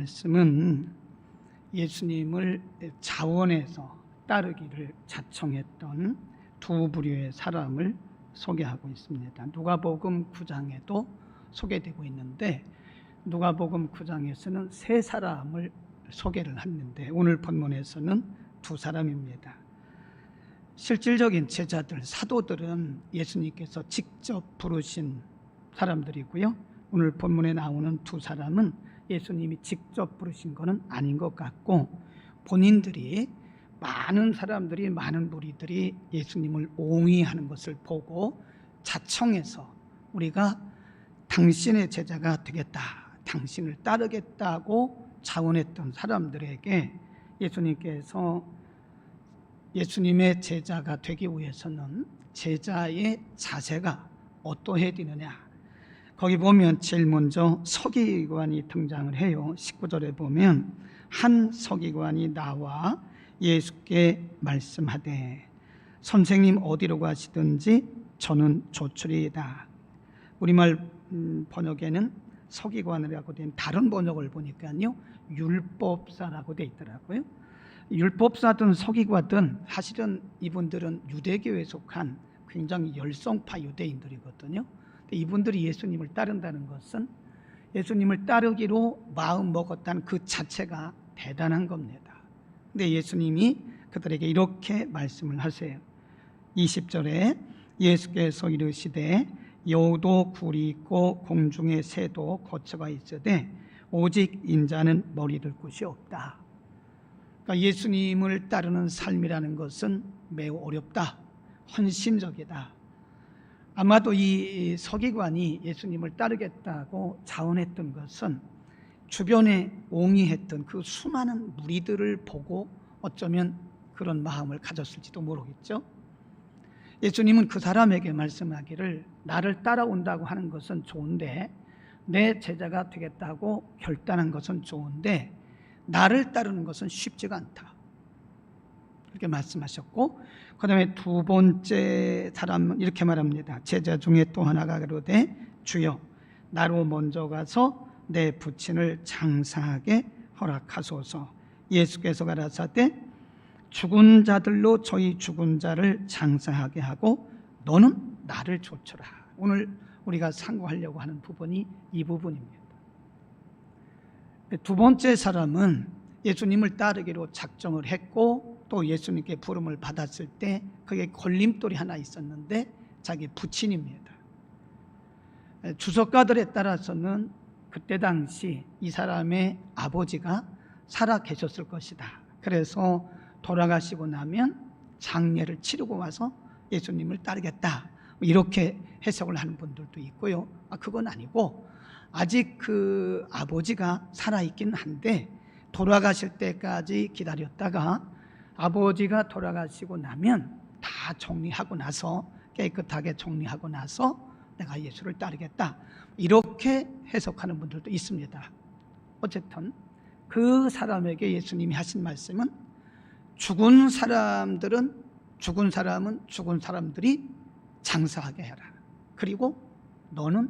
말씀은 예수님을 자원해서 따르기를 자청했던 두 부류의 사람을 소개하고 있습니다. 누가복음 9장에도 소개되고 있는데 누가복음 9장에서는 세 사람을 소개를 했는데 오늘 본문에서는 두 사람입니다. 실질적인 제자들, 사도들은 예수님께서 직접 부르신 사람들이고요. 오늘 본문에 나오는 두 사람은 예수님이 직접 부르신 것은 아닌 것 같고 본인들이 많은 사람들이, 많은 무리들이 예수님을 옹의하는 것을 보고 자청해서 우리가 당신의 제자가 되겠다, 당신을 따르겠다고 자원했던 사람들에게 예수님께서 예수님의 제자가 되기 위해서는 제자의 자세가 어떠해야 되느냐, 거기 보면 제일 먼저 서기관이 등장을 해요. 19절에 보면 한 서기관이 나와 예수께 말씀하되 선생님 어디로 가시든지 저는 조출이다. 우리말 번역에는 서기관이라고 된 다른 번역을 보니까요 율법사라고 돼 있더라고요. 율법사든 서기관든 사실은 이분들은 유대교에 속한 굉장히 열성파 유대인들이거든요. 이분들이 예수님을 따른다는 것은 예수님을 따르기로 마음 먹었다는 그 자체가 대단한 겁니다. 근데 예수님이 그들에게 이렇게 말씀을 하세요. 20절에 예수께서 이르시되 여우도 굴이 있고 공중의 새도 거처가 있으되 오직 인자는 머리 둘 곳이 없다. 그러니까 예수님을 따르는 삶이라는 것은 매우 어렵다, 헌신적이다. 아마도 이 서기관이 예수님을 따르겠다고 자원했던 것은 주변에 옹의했던 그 수많은 무리들을 보고 어쩌면 그런 마음을 가졌을지도 모르겠죠. 예수님은 그 사람에게 말씀하기를 나를 따라온다고 하는 것은 좋은데, 내 제자가 되겠다고 결단한 것은 좋은데 나를 따르는 것은 쉽지가 않다, 이렇게 말씀하셨고, 그 다음에 두 번째 사람은 이렇게 말합니다. 제자 중에 또 하나가 그러되 주여 나로 먼저 가서 내 부친을 장사하게 허락하소서. 예수께서 가라사대 죽은 자들로 저희 죽은 자를 장사하게 하고 너는 나를 좇으라. 오늘 우리가 상고하려고 하는 부분이 이 부분입니다. 두 번째 사람은 예수님을 따르기로 작정을 했고 또 예수님께 부름을 받았을 때 그게 걸림돌이 하나 있었는데 자기 부친입니다. 주석가들에 따라서는 그때 당시 이 사람의 아버지가 살아 계셨을 것이다. 그래서 돌아가시고 나면 장례를 치르고 와서 예수님을 따르겠다, 이렇게 해석을 하는 분들도 있고요. 그건 아니고 아직 그 아버지가 살아있긴 한데 돌아가실 때까지 기다렸다가 아버지가 돌아가시고 나면 다 정리하고 나서, 깨끗하게 정리하고 나서 내가 예수를 따르겠다, 이렇게 해석하는 분들도 있습니다. 어쨌든 그 사람에게 예수님이 하신 말씀은 죽은 사람은 죽은 사람들이 장사하게 해라, 그리고 너는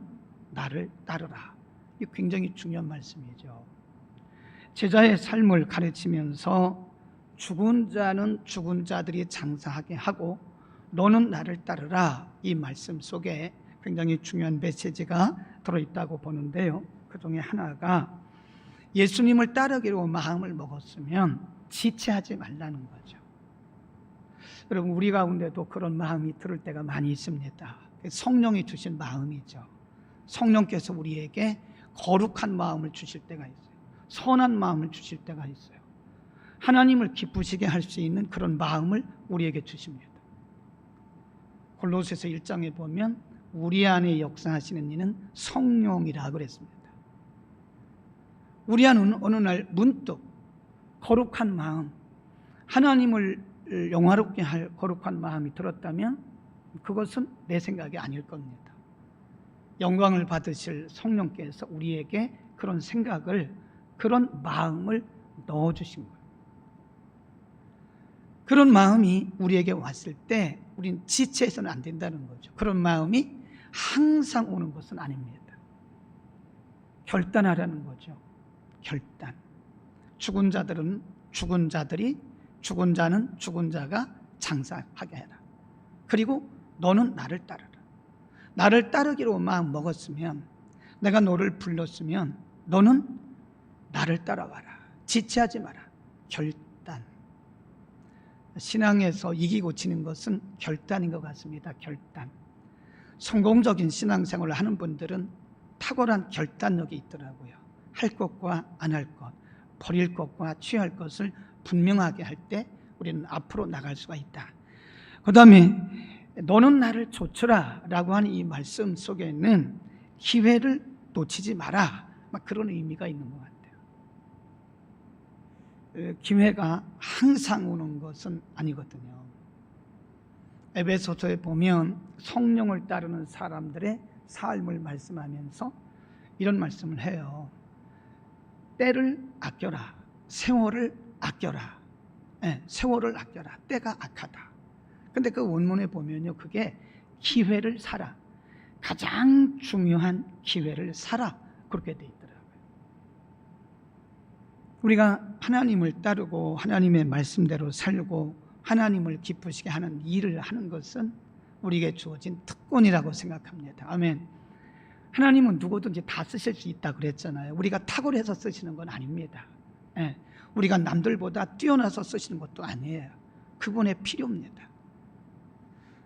나를 따르라. 이 굉장히 중요한 말씀이죠. 제자의 삶을 가르치면서 죽은 자는 죽은 자들이 장사하게 하고 너는 나를 따르라, 이 말씀 속에 굉장히 중요한 메시지가 들어있다고 보는데요. 그 중에 하나가 예수님을 따르기로 마음을 먹었으면 지체하지 말라는 거죠. 여러분, 우리 가운데도 그런 마음이 들을 때가 많이 있습니다. 성령이 주신 마음이죠. 성령께서 우리에게 거룩한 마음을 주실 때가 있어요. 선한 마음을 주실 때가 있어요. 하나님을 기쁘시게 할 수 있는 그런 마음을 우리에게 주십니다. 골로새서 1장에 보면 우리 안에 역사하시는 이는 성령이라 그랬습니다. 우리 안은 어느 날 문득 거룩한 마음, 하나님을 영화롭게 할 거룩한 마음이 들었다면 그것은 내 생각이 아닐 겁니다. 영광을 받으실 성령께서 우리에게 그런 생각을, 그런 마음을 넣어주신 거예요. 그런 마음이 우리에게 왔을 때 우리는 지체해서는 안 된다는 거죠. 그런 마음이 항상 오는 것은 아닙니다. 결단하라는 거죠. 결단. 죽은 자들은 죽은 자들이, 죽은 자는 죽은 자가 장사하게 해라. 그리고 너는 나를 따르라. 나를 따르기로 마음 먹었으면, 내가 너를 불렀으면 너는 나를 따라와라. 지체하지 마라. 결단. 신앙에서 이기고 지는 것은 결단인 것 같습니다. 결단. 성공적인 신앙생활을 하는 분들은 탁월한 결단력이 있더라고요. 할 것과 안 할 것, 버릴 것과 취할 것을 분명하게 할 때 우리는 앞으로 나갈 수가 있다. 그 다음에 너는 나를 좇으라 라고 하는 이 말씀 속에는 기회를 놓치지 마라, 막 그런 의미가 있는 것 같아요. 기회가 항상 오는 것은 아니거든요. 에베소서에 보면 성령을 따르는 사람들의 삶을 말씀하면서 이런 말씀을 해요. 때를 아껴라. 세월을 아껴라. 세월을 아껴라. 때가 악하다. 근데 그 원문에 보면요, 그게 기회를 사라. 가장 중요한 기회를 사라. 그렇게 돼 있더라고요. 우리가 하나님을 따르고 하나님의 말씀대로 살고 하나님을 기쁘시게 하는 일을 하는 것은 우리에게 주어진 특권이라고 생각합니다. 아멘. 하나님은 누구든지 다 쓰실 수 있다 그랬잖아요. 우리가 탁월해서 쓰시는 건 아닙니다. 우리가 남들보다 뛰어나서 쓰시는 것도 아니에요. 그분의 필요입니다.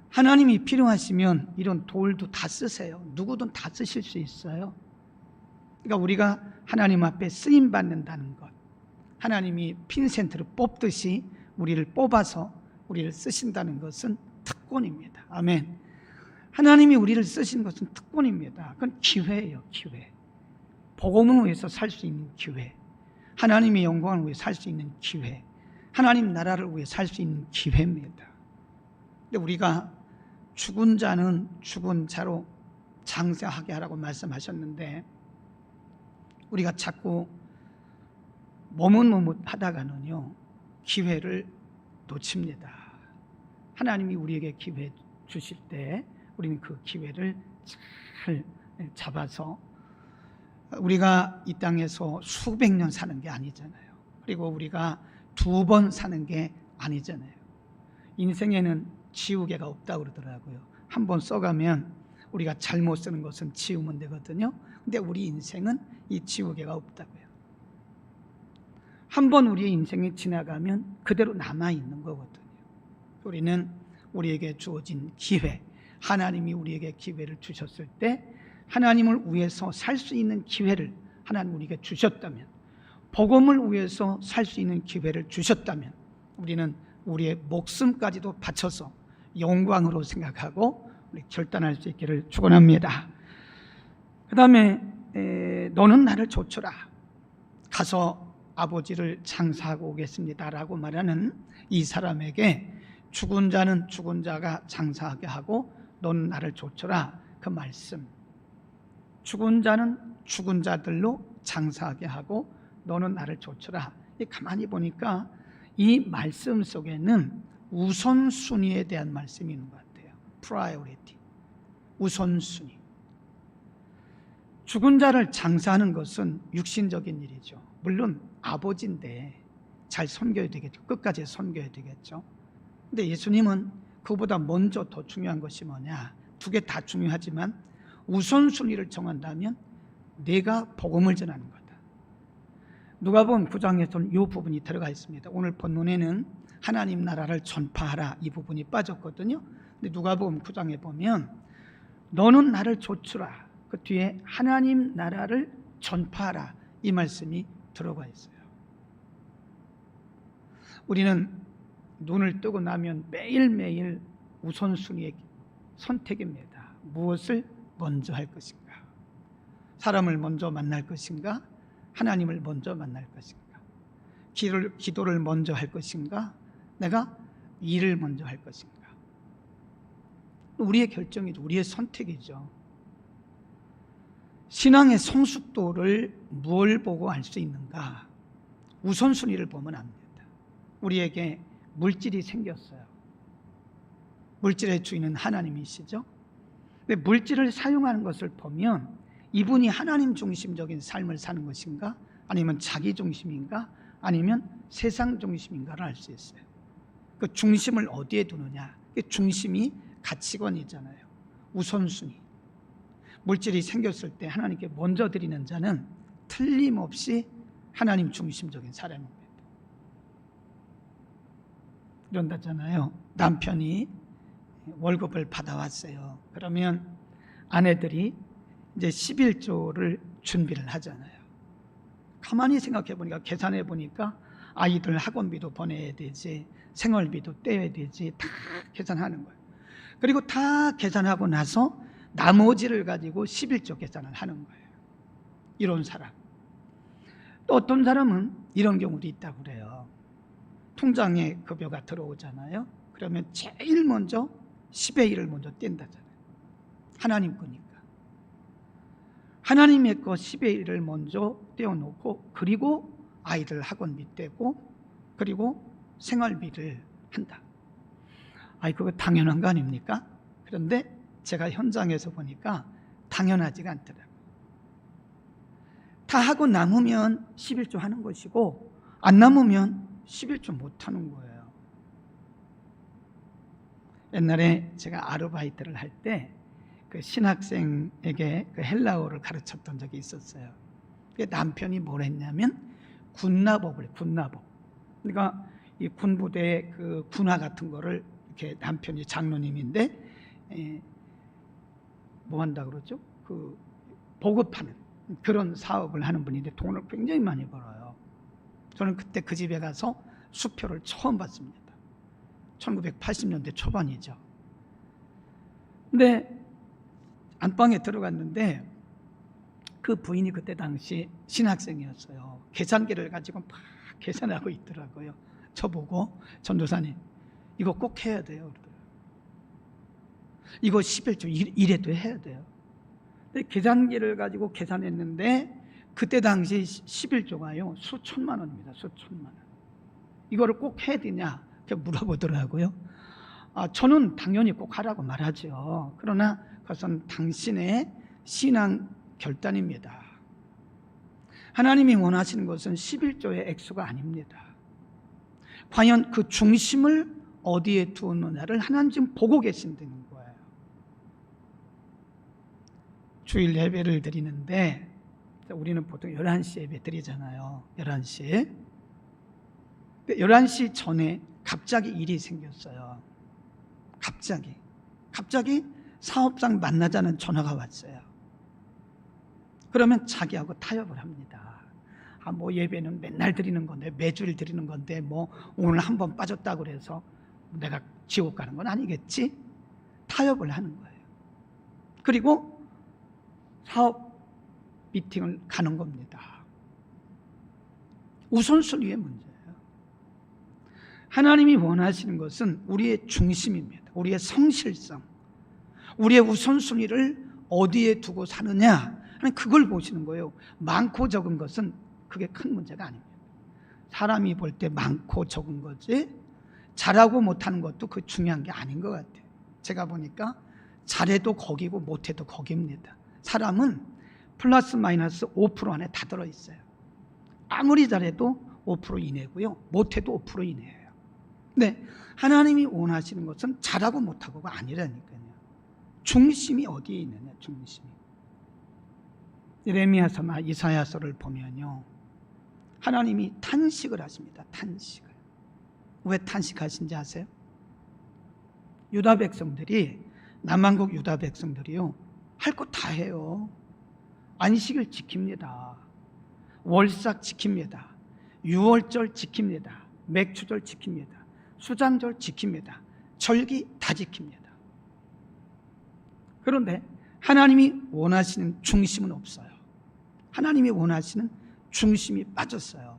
하나님이 필요하시면 이런 돌도 다 쓰세요. 누구든 다 쓰실 수 있어요. 그러니까 우리가 하나님 앞에 쓰임 받는다는 것, 하나님이 핀센트를 뽑듯이 우리를 뽑아서 우리를 쓰신다는 것은 특권입니다. 아멘. 하나님이 우리를 쓰신 것은 특권입니다. 그건 기회예요. 기회. 복음을 위해서 살 수 있는 기회, 하나님의 영광을 위해 살 수 있는 기회, 하나님 나라를 위해 살 수 있는 기회입니다. 근데 우리가 죽은 자는 죽은 자로 장사하게 하라고 말씀하셨는데, 우리가 자꾸 머뭇머뭇하다가는요 기회를 놓칩니다. 하나님이 우리에게 기회 주실 때 우리는 그 기회를 잘 잡아서, 우리가 이 땅에서 수백 년 사는 게 아니잖아요. 그리고 우리가 2번 사는 게 아니잖아요. 인생에는 지우개가 없다고 그러더라고요. 한 번 써가면 우리가 잘못 쓰는 것은 지우면 되거든요. 근데 우리 인생은 이 지우개가 없다고요. 한 번 우리의 인생이 지나가면 그대로 남아있는 거거든요. 우리는 우리에게 주어진 기회, 하나님이 우리에게 기회를 주셨을 때 하나님을 위해서 살 수 있는 기회를 하나님 우리에게 주셨다면, 복음을 위해서 살 수 있는 기회를 주셨다면 우리는 우리의 목숨까지도 바쳐서 영광으로 생각하고 우리 결단할 수 있기를 축원합니다. 그 다음에 너는 나를 좇으라. 가서 아버지를 장사하고 오겠습니다 라고 말하는 이 사람에게 죽은 자는 죽은 자가 장사하게 하고 너는 나를 좇으라, 그 말씀, 죽은 자는 죽은 자들로 장사하게 하고 너는 나를 좇으라. 가만히 보니까 이 말씀 속에는 우선순위에 대한 말씀이 있는 것 같아요. priority, 우선순위. 죽은 자를 장사하는 것은 육신적인 일이죠. 물론 아버지인데 잘 섬겨야 되겠죠. 끝까지 섬겨야 되겠죠. 근데 예수님은 그보다 먼저 더 중요한 것이 뭐냐, 2개 다 중요하지만 우선순위를 정한다면 내가 복음을 전하는 거다. 누가복음 9장에서는 이 부분이 들어가 있습니다. 오늘 본문에는 하나님 나라를 전파하라 이 부분이 빠졌거든요. 근데 누가복음 9장에 보면 너는 나를 좇으라, 그 뒤에 하나님 나라를 전파하라 이 말씀이 들어가 있어요. 우리는 눈을 뜨고 나면 매일매일 우선순위의 선택입니다. 무엇을 먼저 할 것인가? 사람을 먼저 만날 것인가? 하나님을 먼저 만날 것인가? 기도를 먼저 할 것인가? 내가 일을 먼저 할 것인가? 우리의 결정이죠. 우리의 선택이죠. 신앙의 성숙도를 뭘 보고 알 수 있는가? 우선순위를 보면 압니다. 우리에게 물질이 생겼어요. 물질의 주인은 하나님이시죠. 근데 물질을 사용하는 것을 보면 이분이 하나님 중심적인 삶을 사는 것인가, 아니면 자기 중심인가? 아니면 세상 중심인가를 알 수 있어요. 그 중심을 어디에 두느냐? 그 중심이 가치관이잖아요. 우선순위. 물질이 생겼을 때 하나님께 먼저 드리는 자는 틀림없이 하나님 중심적인 사람입니다. 이런다잖아요. 남편이 월급을 받아왔어요. 그러면 아내들이 이제 11조를 준비를 하잖아요. 가만히 생각해 보니까, 계산해 보니까 아이들 학원비도 보내야 되지, 생활비도 떼야 되지, 다 계산하는 거예요. 그리고 다 계산하고 나서 나머지를 가지고 11조 계산을 하는 거예요. 이런 사람. 또 어떤 사람은 이런 경우도 있다고 그래요. 통장에 급여가 들어오잖아요. 그러면 제일 먼저 10의 1을 먼저 뗀다잖아요. 하나님 거니까. 하나님의 거 10의 1을 먼저 떼어놓고, 그리고 아이들 학원비 떼고, 그리고 생활비를 한다. 아이, 그거 당연한 거 아닙니까? 그런데 제가 현장에서 보니까 당연하지가 않더라고요. 다 하고 남으면 11조 하는 것이고, 안 남으면 11조 못 하는 거예요. 옛날에 제가 아르바이트를 할 때 그 신학생에게 그 헬라어를 가르쳤던 적이 있었어요. 남편이 뭘 했냐면 군나법을, 군나법. 그러니까 이 군부대 그 군화 같은 거를 이렇게, 남편이 장로님인데 뭐 한다 그러죠? 그 보급하는 그런 사업을 하는 분인데 돈을 굉장히 많이 벌어요. 저는 그때 그 집에 가서 수표를 처음 봤습니다. 1980년대 초반이죠. 근데 안방에 들어갔는데 그 부인이 그때 당시 신학생이었어요. 계산기를 가지고 막 계산하고 있더라고요. 저보고, 전도사님 이거 꼭 해야 돼요. 이거 11조 이래도 해야 돼요. 근데 계산기를 가지고 계산했는데 그때 당시 11조가요 수천만 원입니다. 수천만 원. 이거를 꼭 해야 되냐 이렇게 물어보더라고요. 저는 당연히 꼭 하라고 말하죠. 그러나 그것은 당신의 신앙 결단입니다. 하나님이 원하시는 것은 11조의 액수가 아닙니다. 과연 그 중심을 어디에 두었느냐를 하나님 지금 보고 계신다는 거예요. 주일 예배를 드리는데 우리는 보통 11시 예배 드리잖아요. 11시. 11시 전에 갑자기 일이 생겼어요. 갑자기 사업장 만나자는 전화가 왔어요. 그러면 자기하고 타협을 합니다. 뭐 예배는 맨날 드리는 건데, 매주일 드리는 건데, 뭐 오늘 한 번 빠졌다고 그래서 내가 지옥 가는 건 아니겠지? 타협을 하는 거예요. 그리고 사업 미팅을 가는 겁니다. 우선순위의 문제예요. 하나님이 원하시는 것은 우리의 중심입니다. 우리의 성실성, 우리의 우선순위를 어디에 두고 사느냐 하는 그걸 보시는 거예요. 많고 적은 것은 그게 큰 문제가 아닙니다. 사람이 볼 때 많고 적은 거지 잘하고 못하는 것도 그 중요한 게 아닌 것 같아요. 제가 보니까 잘해도 거기고 못해도 거기입니다. 사람은 플러스 마이너스 5% 안에 다 들어있어요. 아무리 잘해도 5% 이내고요, 못해도 5% 이내예요. 근데 하나님이 원하시는 것은 잘하고 못하고가 아니라니까요. 중심이 어디에 있느냐, 중심이. 예레미야서나 이사야서를 보면요, 하나님이 탄식을 하십니다. 탄식을. 왜 탄식하신지 아세요? 유다 백성들이, 남한국 유다 백성들이요, 할 거 다 해요. 안식일 지킵니다. 월삭 지킵니다. 유월절 지킵니다. 맥추절 지킵니다. 수장절 지킵니다. 절기 다 지킵니다. 그런데 하나님이 원하시는 중심은 없어요. 하나님이 원하시는 중심이 빠졌어요.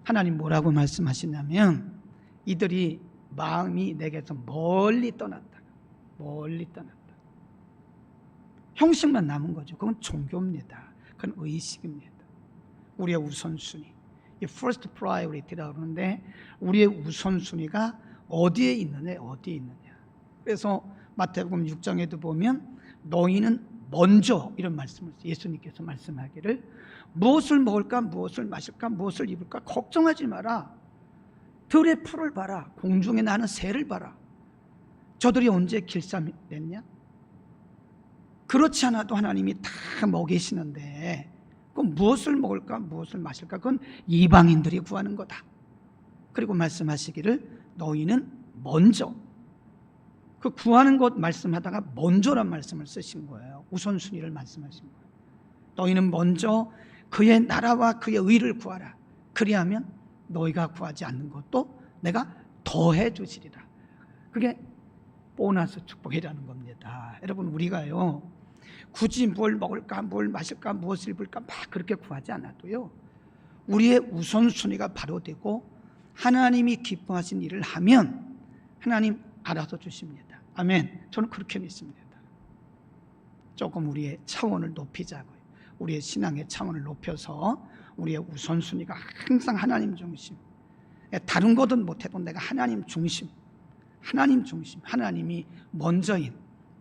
하나님 뭐라고 말씀하시냐면, 이들이 마음이 내게서 멀리 떠났다. 형식만 남은 거죠. 그건 종교입니다. 그건 의식입니다. 우리의 우선순위, 이 first priority라고 그러는데, 우리의 우선순위가 어디에 있느냐. 그래서 마태복음 6장에도 보면 너희는 먼저 이런 말씀을 예수님께서 말씀하기를 무엇을 먹을까 무엇을 마실까 무엇을 입을까 걱정하지 마라. 들의 풀을 봐라. 공중에 나는 새를 봐라. 저들이 언제 길쌈했냐? 그렇지 않아도 하나님이 다 먹이시는데 그럼 무엇을 먹을까 무엇을 마실까 그건 이방인들이 구하는 거다. 그리고 말씀하시기를 너희는 먼저 그 구하는 것 말씀하다가 먼저란 말씀을 쓰신 거예요. 우선순위를 말씀하신 거예요. 너희는 먼저 그의 나라와 그의 의를 구하라. 그리하면 너희가 구하지 않는 것도 내가 더해 주시리라. 그게 보너스 축복이라는 겁니다. 여러분 우리가요 굳이 뭘 먹을까 뭘 마실까 무엇을 입을까 막 그렇게 구하지 않아도요 우리의 우선순위가 바로 되고 하나님이 기뻐하신 일을 하면 하나님 알아서 주십니다. 아멘. 저는 그렇게 믿습니다. 조금 우리의 차원을 높이자고요. 우리의 신앙의 차원을 높여서 우리의 우선순위가 항상 하나님 중심, 다른 것은 못해도 내가 하나님 중심, 하나님이 먼저인,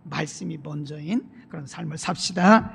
말씀이 먼저인 그런 삶을 삽시다.